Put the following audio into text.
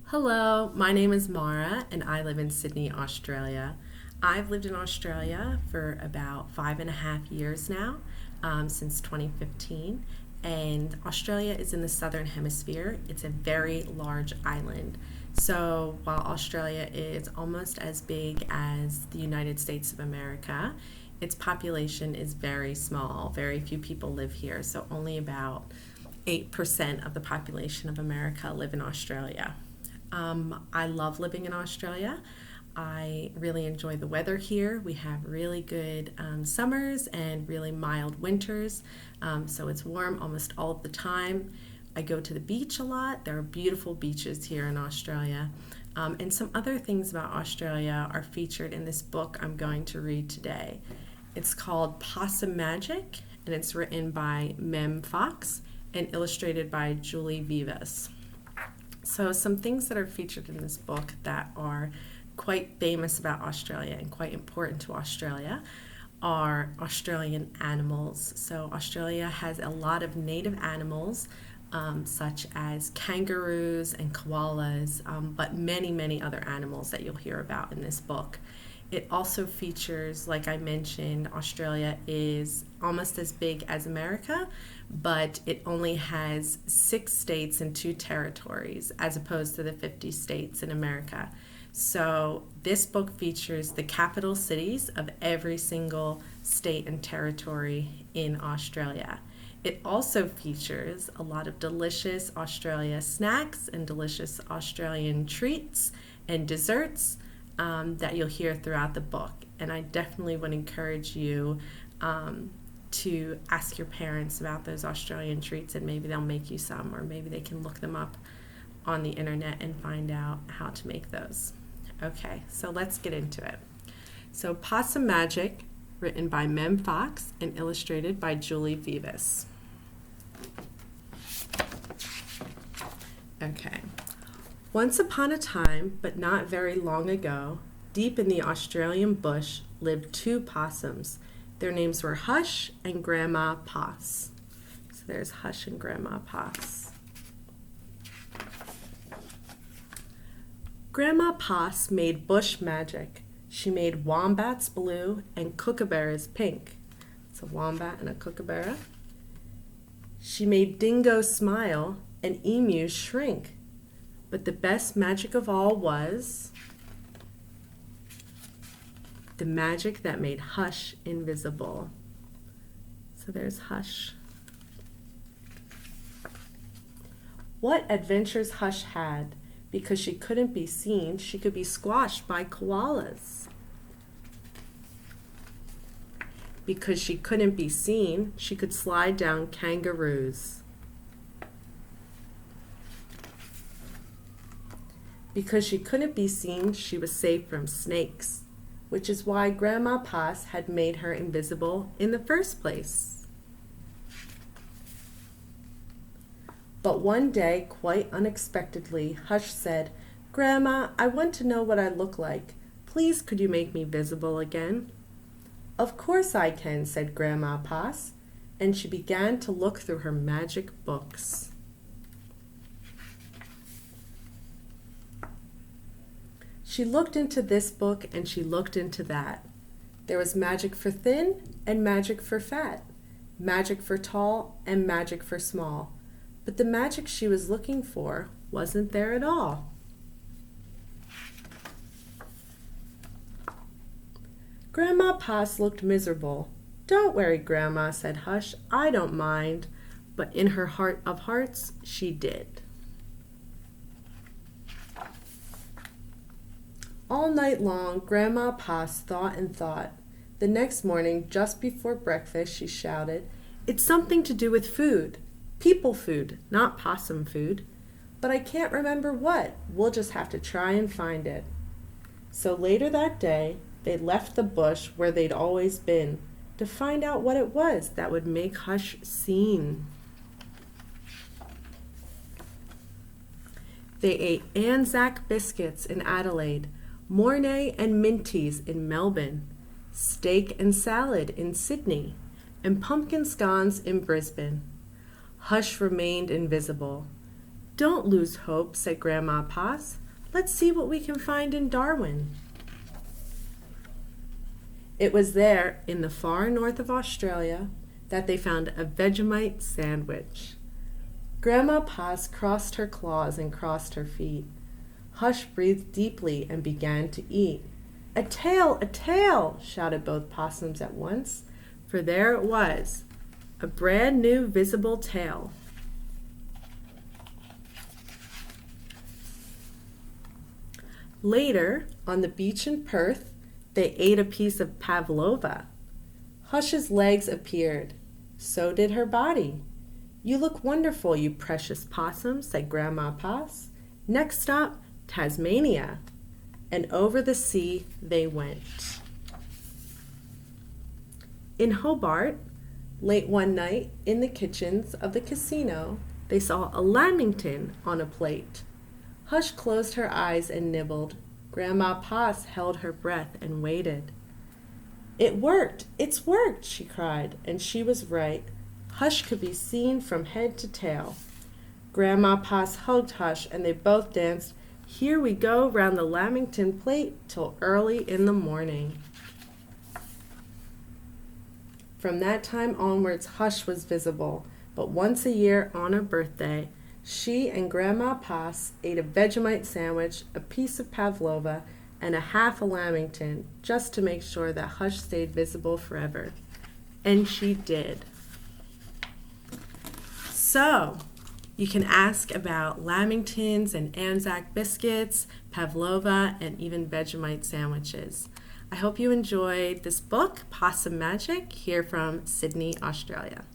Hello, my name is Maura and I live in Sydney, Australia. I've lived in Australia for about 5.5 years now, since 2015. And Australia is in the southern hemisphere. It's a very large island. So while Australia is almost as big as the United States of America, its population is very small. Very few people live here, so only about 8% of the population of America live in Australia. I love living in Australia. I really enjoy the weather here. We have really good summers and really mild winters, so it's warm almost all of the time. I go to the beach a lot. There are beautiful beaches here in Australia. And some other things about Australia are featured in this book I'm going to read today. It's called Possum Magic, and it's written by Mem Fox and illustrated by Julie Vivas. So some things that are featured in this book that are quite famous about Australia and quite important to Australia are Australian animals. So Australia has a lot of native animals, such as kangaroos and koalas, but many, many other animals that you'll hear about in this book. It also features, like I mentioned, Australia is almost as big as America, but it only has 6 states and 2 territories as opposed to the 50 states in America. So this book features the capital cities of every single state and territory in Australia. It also features a lot of delicious Australia snacks and delicious Australian treats and desserts that you'll hear throughout the book. And I definitely would encourage you to ask your parents about those Australian treats, and maybe they'll make you some, or maybe they can look them up on the internet and find out how to make those. Okay, so let's get into it. So Possum Magic, written by Mem Fox and illustrated by Julie Vivas. Okay. Once upon a time, but not very long ago, deep in the Australian bush lived 2 possums. Their names were Hush and Grandma Poss. So there's Hush and Grandma Poss. Grandma Poss made bush magic. She made wombats blue and kookaburras pink. It's a wombat and a kookaburra. She made dingoes smile and emus shrink. But the best magic of all was the magic that made Hush invisible. So there's Hush. What adventures Hush had! Because she couldn't be seen, she could be squashed by koalas. Because she couldn't be seen, she could slide down kangaroos. Because she couldn't be seen, she was safe from snakes, which is why Grandma Poss had made her invisible in the first place. But one day, quite unexpectedly, Hush said, "Grandma, I want to know what I look like. Please, could you make me visible again?" "Of course I can," said Grandma Poss, and she began to look through her magic books. She looked into this book and she looked into that. There was magic for thin and magic for fat, magic for tall and magic for small. But the magic she was looking for wasn't there at all. Grandma Poss looked miserable. "Don't worry, Grandma," said Hush. "I don't mind." But in her heart of hearts, she did. All night long, Grandma Poss thought and thought. The next morning, just before breakfast, she shouted, "It's something to do with food. People food, not possum food. But I can't remember what. We'll just have to try and find it." So later that day, they left the bush where they'd always been to find out what it was that would make Hush seen. They ate Anzac biscuits in Adelaide, Mornay and Minties in Melbourne, steak and salad in Sydney, and pumpkin scones in Brisbane. Hush remained invisible. "Don't lose hope," said Grandma Poss. "Let's see what we can find in Darwin." It was there, in the far north of Australia, that they found a Vegemite sandwich. Grandma Poss crossed her claws and crossed her feet. Hush breathed deeply and began to eat. "A tail, a tail!" shouted both possums at once, for there it was, a brand new visible tail. Later, on the beach in Perth, they ate a piece of pavlova. Hush's legs appeared. So did her body. "You look wonderful, you precious possum," said Grandma Poss. "Next stop, Tasmania." And over the sea they went. In Hobart, late one night, in the kitchens of the casino, they saw a lamington on a plate. Hush closed her eyes and nibbled. Grandma Poss held her breath and waited. "It worked! It's worked!" she cried, and she was right. Hush could be seen from head to tail. Grandma Poss hugged Hush, and they both danced "Here we go" round the lamington plate till early in the morning. From that time onwards, Hush was visible, but once a year on her birthday, she and Grandma Poss ate a Vegemite sandwich, a piece of pavlova, and a half a lamington, just to make sure that Hush stayed visible forever. And she did. So, you can ask about lamingtons and Anzac biscuits, pavlova, and even Vegemite sandwiches. I hope you enjoyed this book, Possum Magic, here from Sydney, Australia.